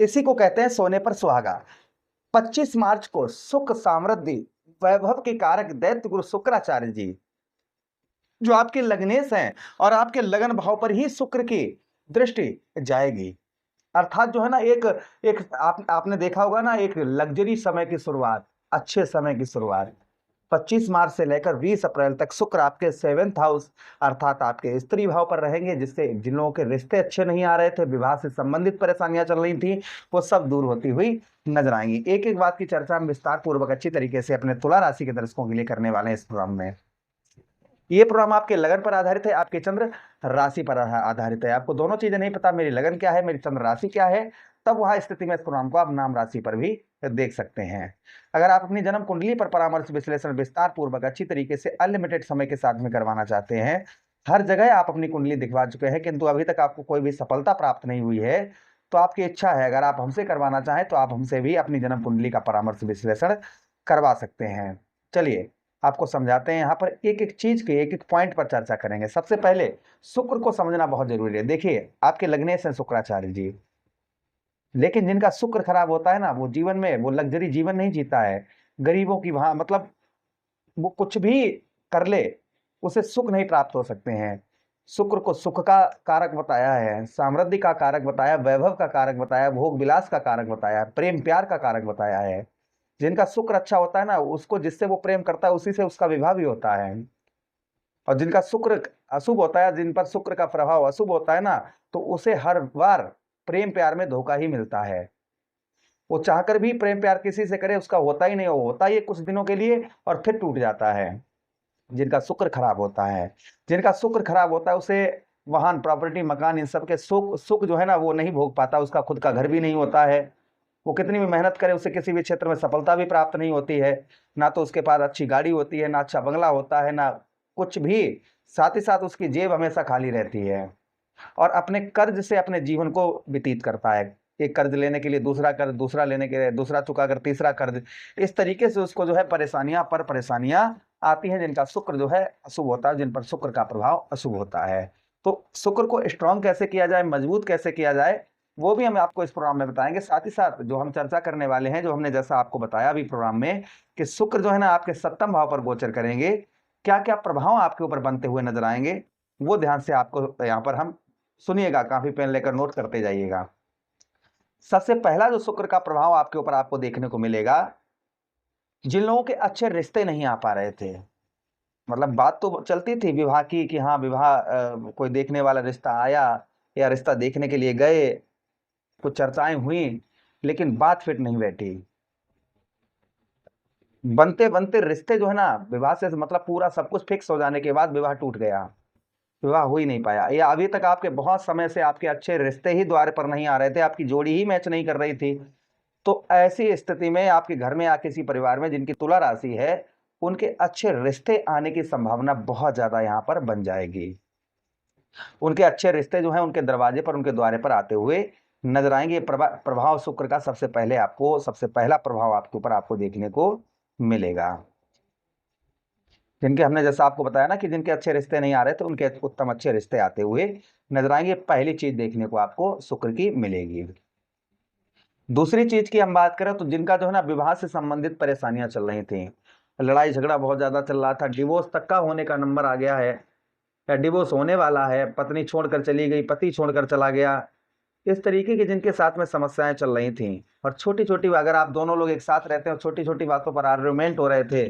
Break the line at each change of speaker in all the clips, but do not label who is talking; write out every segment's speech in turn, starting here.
इसी को कहते हैं सोने पर सुहागा। 25 मार्च को सुख समृद्धि वैभव के कारक दैत्य गुरु शुक्राचार्य जी, जो आपके लग्नेश हैं और आपके लगन भाव पर ही शुक्र की दृष्टि जाएगी। अर्थात जो है ना, एक एक आपने देखा होगा ना, एक लग्जरी समय की शुरुआत, अच्छे समय की शुरुआत। 25 मार्च से लेकर 20 अप्रैल तक शुक्र आपके 7th हाउस अर्थात आपके स्त्री भाव पर रहेंगे, जिससे जिन लोगों के रिश्ते अच्छे नहीं आ रहे थे, विवाह से संबंधित परेशानियां चल रही थी, वो सब दूर होती हुई नजर आएंगी। एक एक बात की चर्चा हम विस्तार पूर्वक अच्छी तरीके से अपने तुला राशि के दर्शकों के लिए करने वाले हैं इस प्रोग्राम में। ये प्रोग्राम आपके लगन पर आधारित है, आपके चंद्र राशि पर आधारित है। आपको दोनों चीजें नहीं पता, मेरी लगन क्या है, मेरी चंद्र राशि क्या है, तब वहां स्थिति में इस प्रोग्राम को आप नाम राशि पर भी देख सकते हैं। अगर आप अपनी जन्म कुंडली पर परामर्श विश्लेषण विस्तार पूर्वक अच्छी तरीके से अनलिमिटेड समय के साथ में करवाना चाहते हैं, हर जगह आप अपनी कुंडली दिखवा चुके हैं किंतु अभी तक आपको कोई भी सफलता प्राप्त नहीं हुई है, तो आपकी इच्छा है अगर आप हमसे करवाना चाहें तो आप हमसे भी अपनी जन्म कुंडली का परामर्श विश्लेषण करवा सकते हैं। चलिए आपको समझाते हैं, यहाँ पर एक एक चीज के एक एक पॉइंट पर चर्चा करेंगे। सबसे पहले शुक्र को समझना बहुत जरूरी है। देखिए आपके लग्नेश हैं शुक्राचार्य जी, लेकिन जिनका शुक्र खराब होता है ना, वो जीवन में वो लग्जरी जीवन नहीं जीता है। गरीबों की वहां मतलब वो कुछ भी कर ले, उसे सुख नहीं प्राप्त हो सकते हैं। शुक्र को सुख का कारक बताया है, समृद्धि का कारक बताया, वैभव का कारक बताया, भोग विलास का कारक बताया, प्रेम प्यार का कारक बताया है। जिनका शुक्र अच्छा होता है ना, उसको जिससे वो प्रेम करता है उसी से उसका विवाह भी होता है। और जिनका शुक्र अशुभ होता है, जिन पर शुक्र का प्रभाव अशुभ होता है ना, तो उसे हर बार प्रेम प्यार में धोखा ही मिलता है। वो चाहकर भी प्रेम प्यार किसी से करे, उसका होता ही नहीं, वो होता ही है कुछ दिनों के लिए और फिर टूट जाता है। जिनका शुक्र खराब होता है, जिनका शुक्र खराब होता है, उसे वाहन प्रॉपर्टी मकान इन सब के सुख सुख जो है ना वो नहीं भोग पाता, उसका खुद का घर भी नहीं होता है। वो कितनी भी मेहनत करे उसे किसी भी क्षेत्र में सफलता भी प्राप्त नहीं होती है। ना तो उसके पास अच्छी गाड़ी होती है, ना अच्छा बंगला होता है, ना कुछ भी। साथ ही साथ उसकी जेब हमेशा खाली रहती है और अपने कर्ज से अपने जीवन को व्यतीत करता है। एक कर्ज लेने के लिए दूसरा कर्ज, दूसरा लेने के लिए दूसरा चुकाकर तीसरा कर्ज, इस तरीके से उसको जो है परेशानियां पर परेशानियां आती हैं। जिनका शुक्र जो है अशुभ होता है, जिन पर शुक्र का प्रभाव अशुभ होता है। तो शुक्र को स्ट्रांग कैसे किया जाए, मजबूत कैसे किया जाए, वो भी हम आपको इस प्रोग्राम में बताएंगे। साथ ही साथ जो हम चर्चा करने वाले हैं, जो हमने जैसा आपको बताया अभी प्रोग्राम में कि शुक्र जो है ना आपके 7वें भाव पर गोचर करेंगे, क्या क्या प्रभाव आपके ऊपर बनते हुए नजर आएंगे, वो ध्यान से आपको यहाँ पर हम सुनिएगा, काफी पेन लेकर नोट करते जाइएगा। सबसे पहला जो शुक्र का प्रभाव आपके ऊपर आपको देखने को मिलेगा, जिन लोगों के अच्छे रिश्ते नहीं आ पा रहे थे, मतलब बात तो चलती थी विवाह की कि हाँ विवाह कोई देखने वाला रिश्ता आया या रिश्ता देखने के लिए गए, कुछ चर्चाएं हुई, लेकिन बात फिट नहीं बैठी। बनते बनते रिश्ते जो है ना, विवाह से मतलब पूरा सब कुछ फिक्स हो जाने के बाद विवाह टूट गया, विवाह हो ही नहीं पाया, या अभी तक आपके बहुत समय से आपके अच्छे रिश्ते ही द्वार पर नहीं आ रहे थे, आपकी जोड़ी ही मैच नहीं कर रही थी। तो ऐसी स्थिति में आपके घर में या किसी परिवार में जिनकी तुला राशि है, उनके अच्छे रिश्ते आने की संभावना बहुत ज्यादा यहाँ पर बन जाएगी। उनके अच्छे रिश्ते जो हैं उनके दरवाजे पर, उनके द्वारे पर आते हुए नजर आएंगे। प्रभाव शुक्र का सबसे पहला प्रभाव आपके ऊपर आपको देखने को मिलेगा। जिनके हमने जैसा आपको बताया ना कि जिनके अच्छे रिश्ते नहीं आ रहे थे, उनके उत्तम अच्छे रिश्ते आते हुए नजर आएंगे। पहली चीज देखने को आपको शुक्र की मिलेगी। दूसरी चीज की हम बात करें तो जिनका जो है ना विवाह से संबंधित परेशानियां चल रही थी, लड़ाई झगड़ा बहुत ज्यादा चल रहा था, डिवोर्स तक का होने का नंबर आ गया है या डिवोर्स होने वाला है, पत्नी छोड़कर चली गई, पति छोड़कर चला गया, इस तरीके की जिनके साथ में समस्याएं चल रही थी, और छोटी छोटी अगर आप दोनों लोग एक साथ रहते हैं और छोटी छोटी बातों पर आर्ग्यूमेंट हो रहे थे,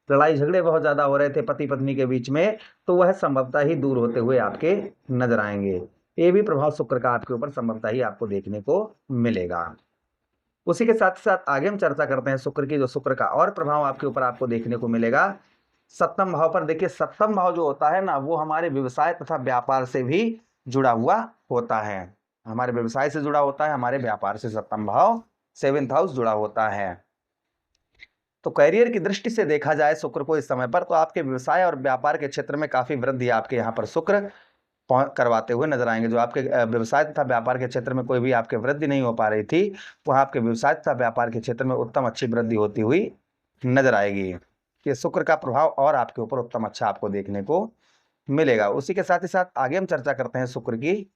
लड़ाई झगड़े बहुत ज्यादा हो रहे थे पति पत्नी के बीच में, तो वह संभवतः ही दूर होते हुए आपके नजर आएंगे। ये भी प्रभाव शुक्र का आपके ऊपर संभवतः ही आपको देखने को मिलेगा। उसी के साथ साथ आगे हम चर्चा करते हैं शुक्र की, जो शुक्र का और प्रभाव आपके ऊपर आपको देखने को मिलेगा 7वें भाव पर। देखिए 7वां भाव जो होता है ना, वो हमारे व्यवसाय तथा व्यापार से भी जुड़ा हुआ होता है, हमारे व्यवसाय से जुड़ा होता है, हमारे व्यापार से 7वां भाव 7th हाउस जुड़ा होता है। तो करियर की दृष्टि से देखा जाए शुक्र को इस समय पर, तो आपके व्यवसाय और व्यापार के क्षेत्र में काफी वृद्धि आपके यहाँ पर शुक्र करवाते हुए नजर आएंगे। जो आपके व्यवसाय तथा व्यापार के क्षेत्र में कोई भी आपके वृद्धि नहीं हो पा रही थी, वहां आपके व्यवसाय तथा व्यापार के क्षेत्र में उत्तम अच्छी वृद्धि होती हुई नजर आएगी। कि शुक्र का प्रभाव और आपके ऊपर उत्तम अच्छा आपको देखने को मिलेगा। उसी के साथ ही साथ आगे हम चर्चा करते हैं शुक्र की,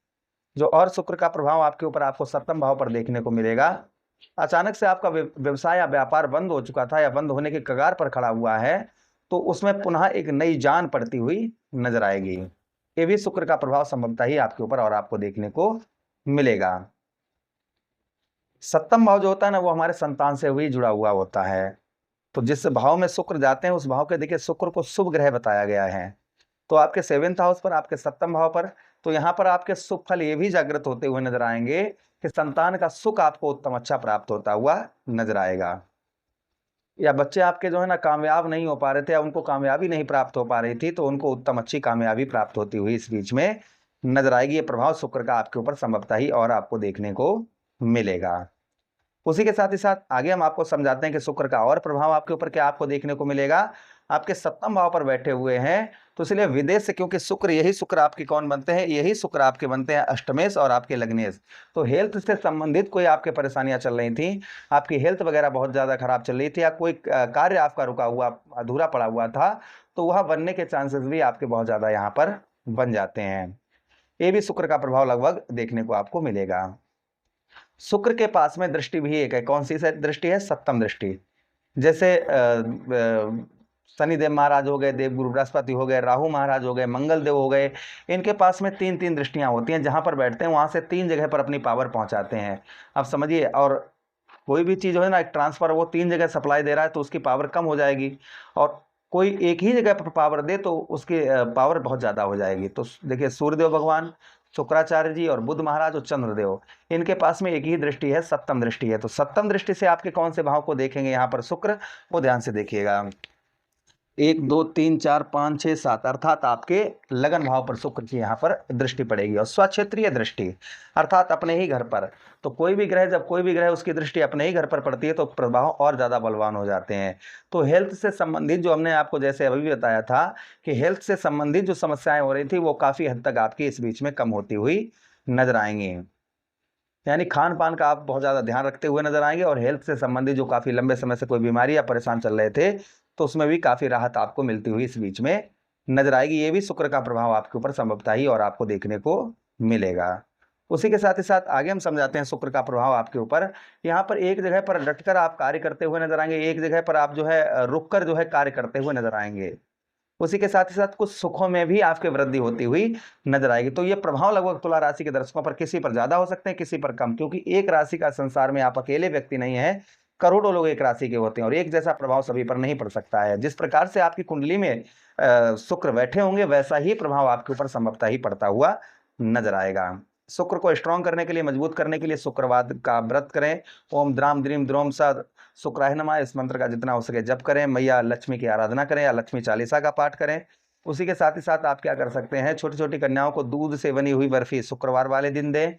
जो और शुक्र का प्रभाव आपके ऊपर आपको सप्तम भाव पर देखने को मिलेगा। अचानक से आपका व्यवसाय या व्यापार बंद हो चुका था या बंद होने के कगार पर खड़ा हुआ है, तो उसमें पुनः एक नई जान पड़ती हुई नजर आएगी। ये भी शुक्र का प्रभाव संभवतः ही आपके ऊपर और आपको देखने को मिलेगा। सप्तम भाव जो होता है ना, वो हमारे संतान से भी जुड़ा हुआ होता है। तो जिस भाव में शुक्र जाते हैं उस भाव के देखिए शुक्र को शुभ ग्रह बताया गया है। तो आपके 7th हाउस पर, आपके सप्तम भाव पर, तो यहाँ पर आपके शुभ फल ये भी जागृत होते हुए नजर आएंगे कि संतान का सुख आपको उत्तम अच्छा प्राप्त होता हुआ नजर आएगा। या बच्चे आपके जो है ना कामयाब नहीं हो पा रहे थे या उनको कामयाबी नहीं प्राप्त हो पा रही थी, तो उनको उत्तम अच्छी कामयाबी प्राप्त होती हुई इस बीच में नजर आएगी। ये प्रभाव शुक्र का आपके ऊपर संभवतः ही और आपको देखने को मिलेगा। उसी के साथ ही साथ आगे हम आपको समझाते हैं कि शुक्र का और प्रभाव आपके ऊपर क्या आपको देखने को मिलेगा। आपके सप्तम भाव पर बैठे हुए हैं, तो इसलिए विदेश से, क्योंकि शुक्र यही शुक्र आपके कौन बनते हैं, यही शुक्र आपके बनते हैं अष्टमेश और आपके लग्नेश। तो हेल्थ से संबंधित कोई आपके परेशानियां चल रही थी, आपकी हेल्थ वगैरह बहुत ज्यादा खराब चल रही थी या कोई कार्य आपका रुका हुआ अधूरा पड़ा हुआ था, तो वह बनने के चांसेस भी आपके बहुत ज्यादा यहाँ पर बन जाते हैं। ये भी शुक्र का प्रभाव लगभग देखने को आपको मिलेगा। शुक्र के पास में दृष्टि भी एक है। कौन सी दृष्टि है? सप्तम दृष्टि। जैसे शनिदेव महाराज हो गए, देवगुरु बृहस्पति हो गए, राहु महाराज हो गए, मंगल देव हो गए, इनके पास में 3-3 दृष्टियां होती हैं। जहां पर बैठते हैं वहां से 3 जगह पर अपनी पावर पहुंचाते हैं। अब समझिए, और कोई भी चीज हो ना, एक ट्रांसफर, वो 3 जगह सप्लाई दे रहा है तो उसकी पावर कम हो जाएगी, और कोई एक ही जगह पर पावर दे तो उसकी पावर बहुत ज्यादा हो जाएगी। तो देखिए, सूर्यदेव भगवान, शुक्राचार्य जी और बुध महाराज और चंद्रदेव, इनके पास में एक ही दृष्टि है, सप्तम दृष्टि है। तो सप्तम दृष्टि से आपके कौन से भाव को देखेंगे यहाँ पर शुक्र, वो ध्यान से देखिएगा। 1 2 3 4 5 6 7, अर्थात आपके लगन भाव पर शुक्र की यहाँ पर दृष्टि पड़ेगी। और स्वक्षेत्रीय दृष्टि अर्थात अपने ही घर पर। तो कोई भी ग्रह, जब कोई भी ग्रह उसकी दृष्टि अपने ही घर पर पड़ती है तो प्रभाव और ज्यादा बलवान हो जाते हैं। तो हेल्थ से संबंधित जो हमने आपको जैसे अभी भी बताया था कि हेल्थ से संबंधित जो समस्याएं हो रही थी वो काफी हद तक आपकी इस बीच में कम होती हुई नजर आएंगी। यानी खान पान का आप बहुत ज्यादा ध्यान रखते हुए नजर आएंगे, और हेल्थ से संबंधित जो काफी लंबे समय से कोई बीमारी या परेशान चल रहे थे तो उसमें भी काफी राहत आपको मिलती हुई इस बीच में नजर आएगी। ये भी शुक्र का प्रभाव आपके ऊपर संभवतः ही और आपको देखने को मिलेगा। उसी के साथ ही साथ आगे हम समझाते हैं शुक्र का प्रभाव आपके ऊपर। यहाँ पर एक जगह पर डटकर आप कार्य करते हुए नजर आएंगे, एक जगह पर आप जो है रुककर जो है कार्य करते हुए नजर आएंगे। उसी के साथ ही साथ कुछ सुखों में भी आपके वृद्धि होती हुई नजर आएगी। तो ये प्रभाव लगभग तुला राशि के दर्शकों पर किसी पर ज्यादा हो सकते हैं, किसी पर कम, क्योंकि एक राशि का संसार में आप अकेले व्यक्ति नहीं है, करोड़ों लोग एक राशि के होते हैं और एक जैसा प्रभाव सभी पर नहीं पड़ सकता है। जिस प्रकार से आपकी कुंडली में शुक्र बैठे होंगे वैसा ही प्रभाव आपके ऊपर संभवतः ही पड़ता हुआ नजर आएगा। शुक्र को स्ट्रॉन्ग करने के लिए, मजबूत करने के लिए शुक्रवार का व्रत करें। ओम द्राम द्रीम द्रोम सा शुक्राय नमः, इस मंत्र का जितना हो सके जप करें। मैया लक्ष्मी की आराधना करें या लक्ष्मी चालीसा का पाठ करें। उसी के साथ ही साथ आप क्या कर सकते हैं, छोटी छोटी कन्याओं को दूध से बनी हुई बर्फी शुक्रवार वाले दिन दें।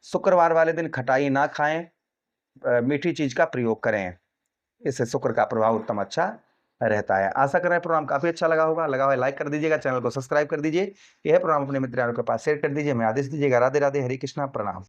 शुक्रवार वाले दिन खटाई ना खाएं, मीठी चीज का प्रयोग करें। इससे शुक्र का प्रभाव उत्तम अच्छा रहता है। आशा कर रहे हैं प्रोग्राम काफी अच्छा लगा होगा। लगा हुआ लाइक कर दीजिएगा, चैनल को सब्सक्राइब कर दीजिए, यह प्रोग्राम अपने मित्रों के पास शेयर कर दीजिए। मैं आदेश दीजिएगा। राधे राधे, हरे कृष्णा, प्रणाम।